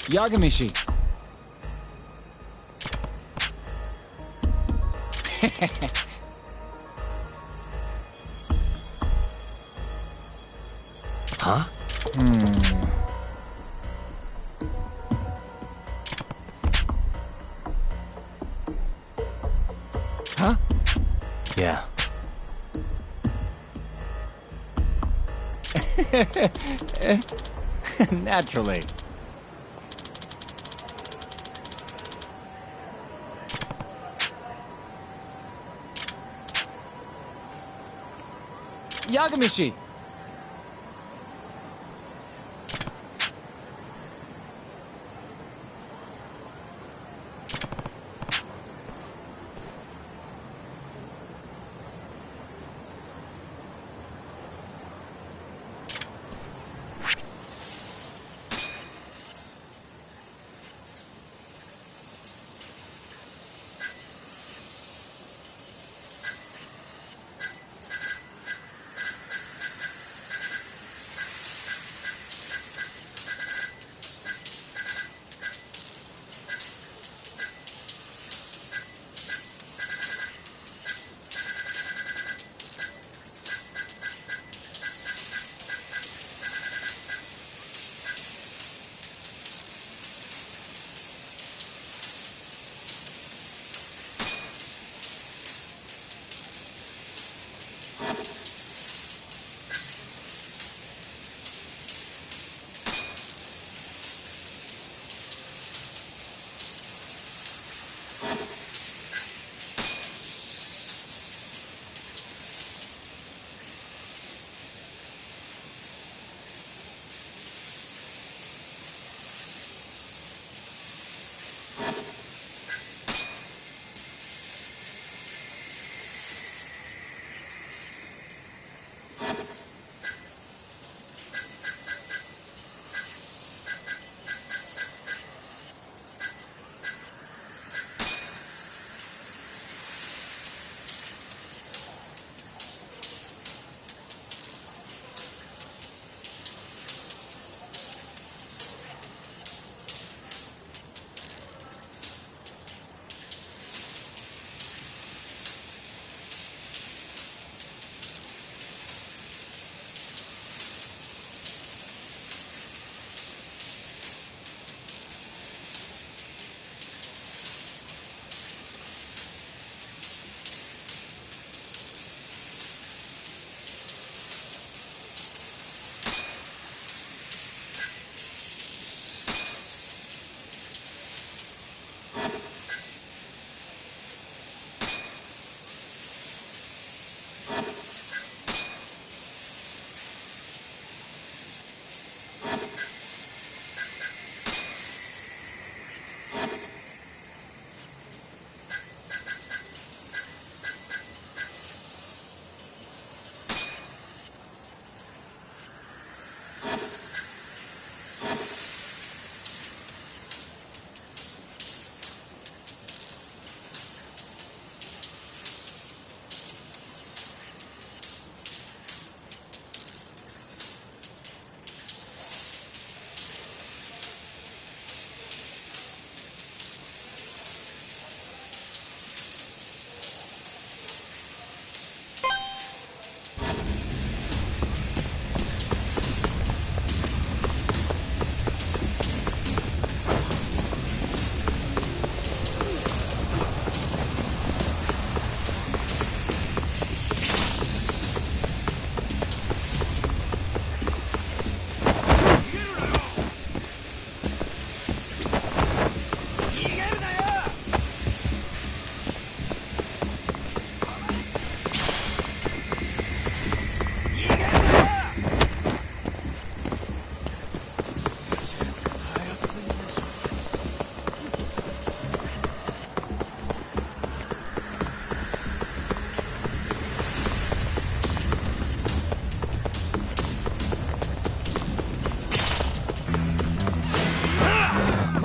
Yagamishi. Huh? Huh? Yeah. Naturally. Yagamishi.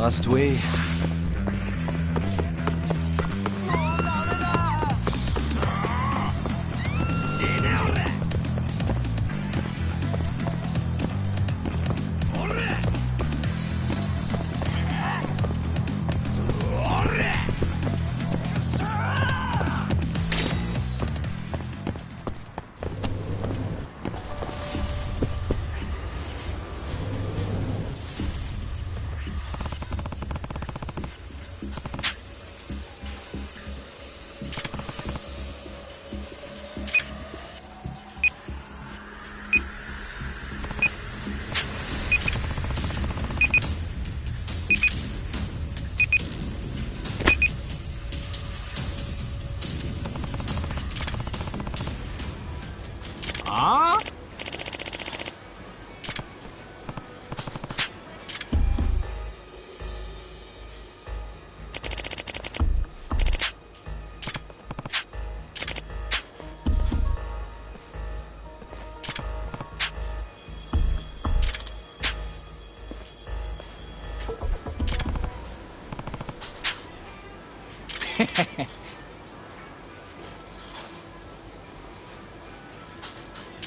Must we?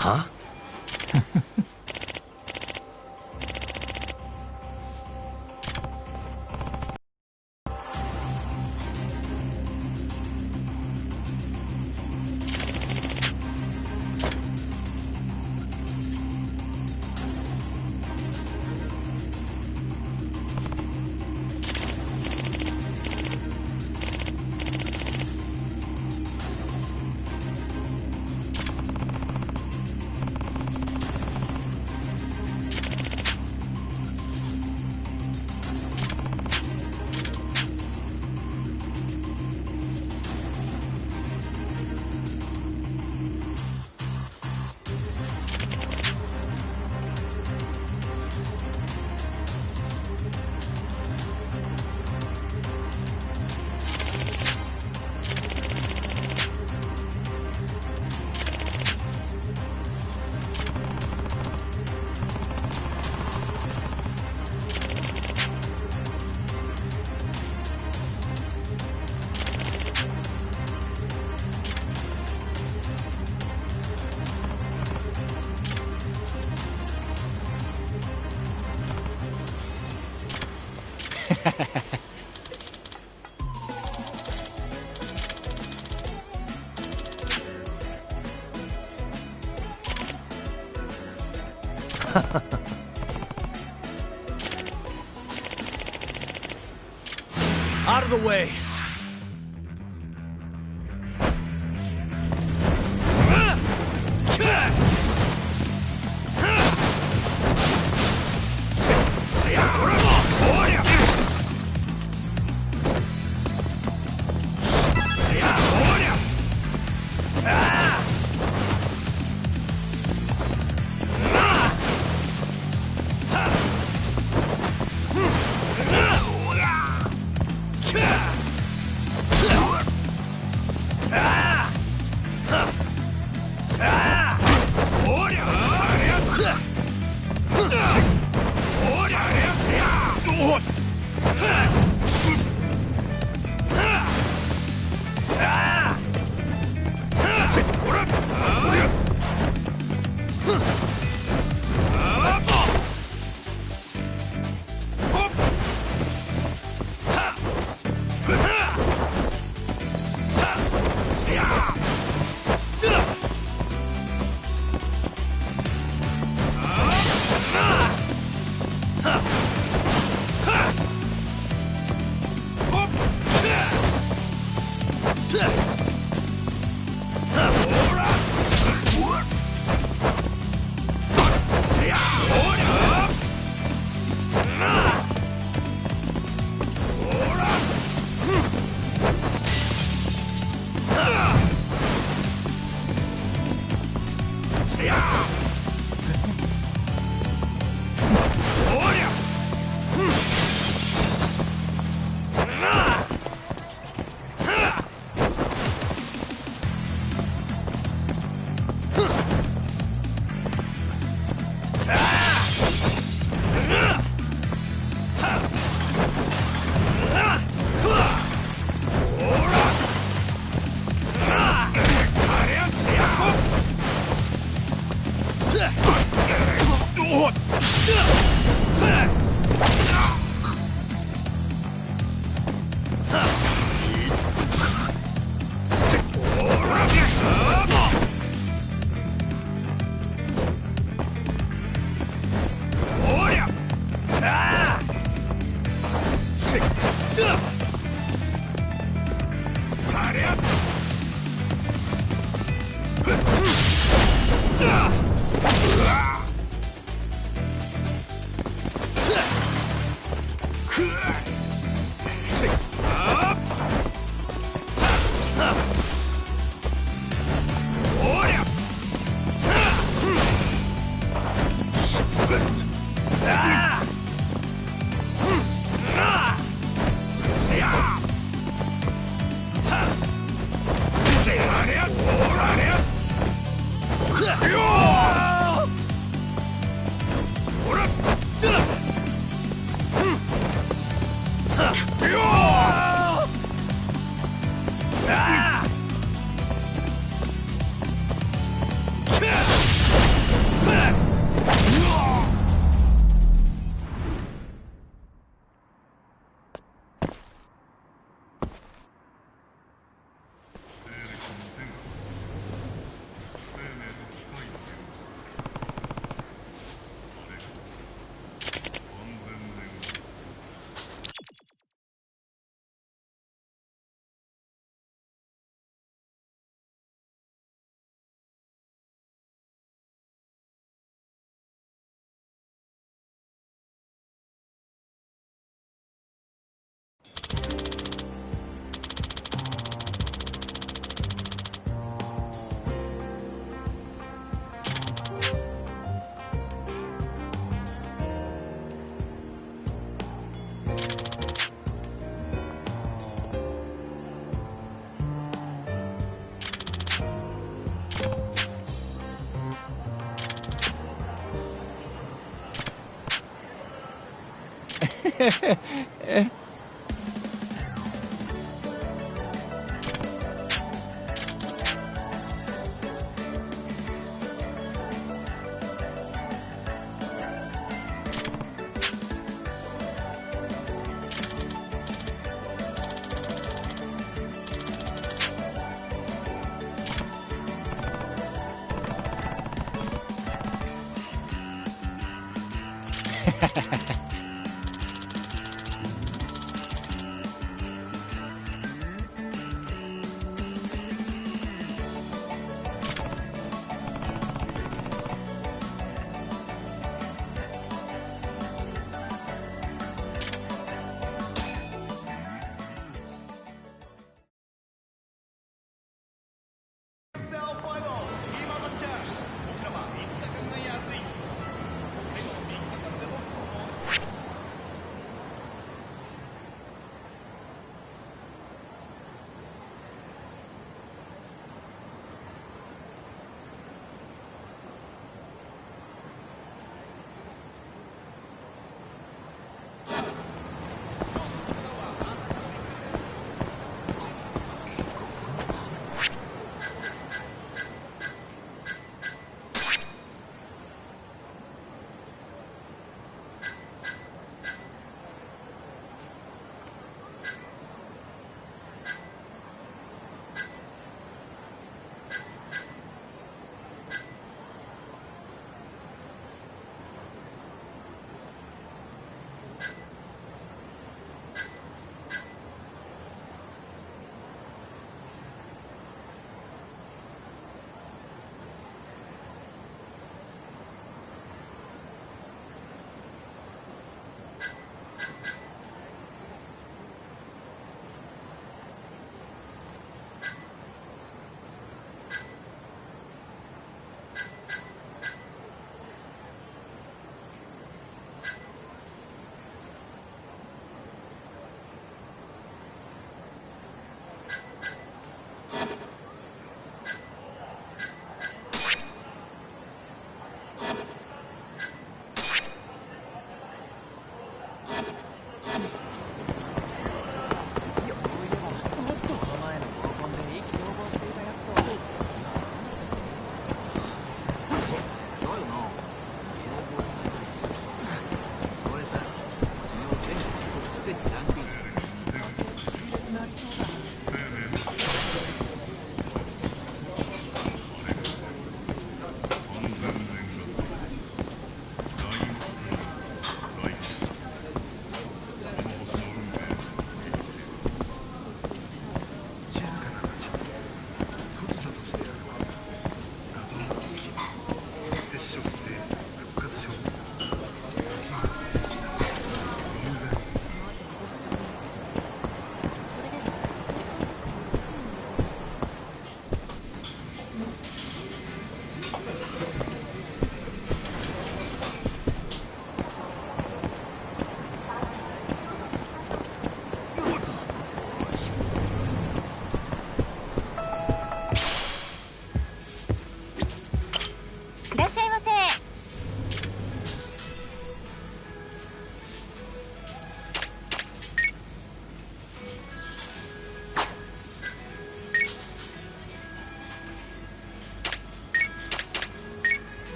Huh? Out of the way!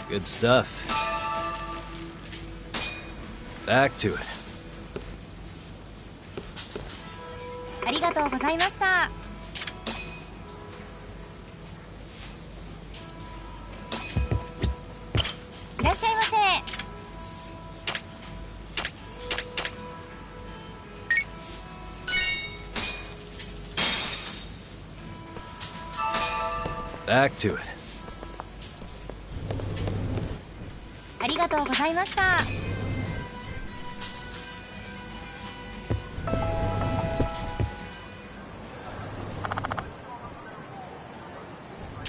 Good stuff. Back to it. ありがとうございました。いらっしゃいませ。Back to it. ありがとうございました。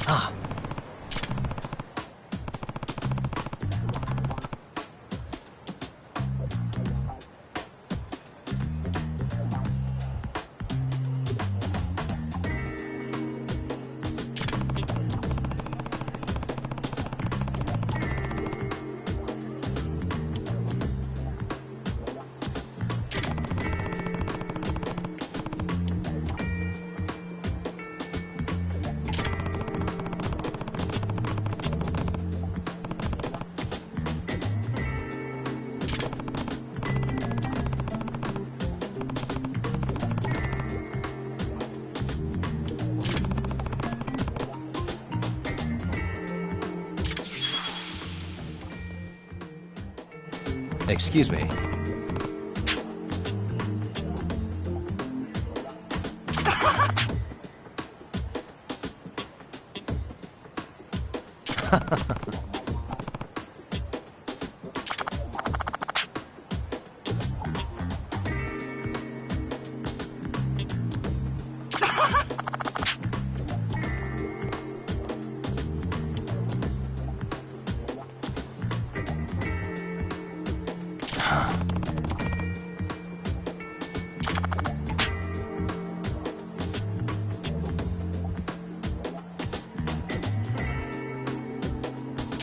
Ah. Excuse me.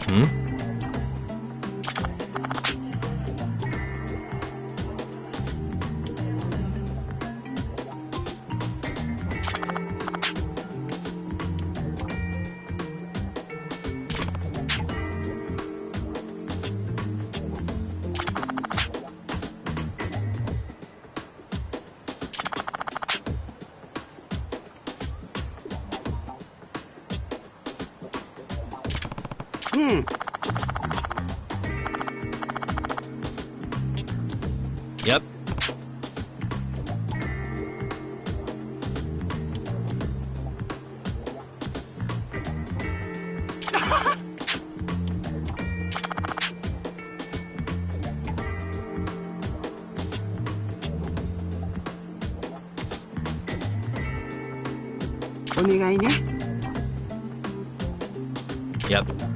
Hmm? Yep. Yep.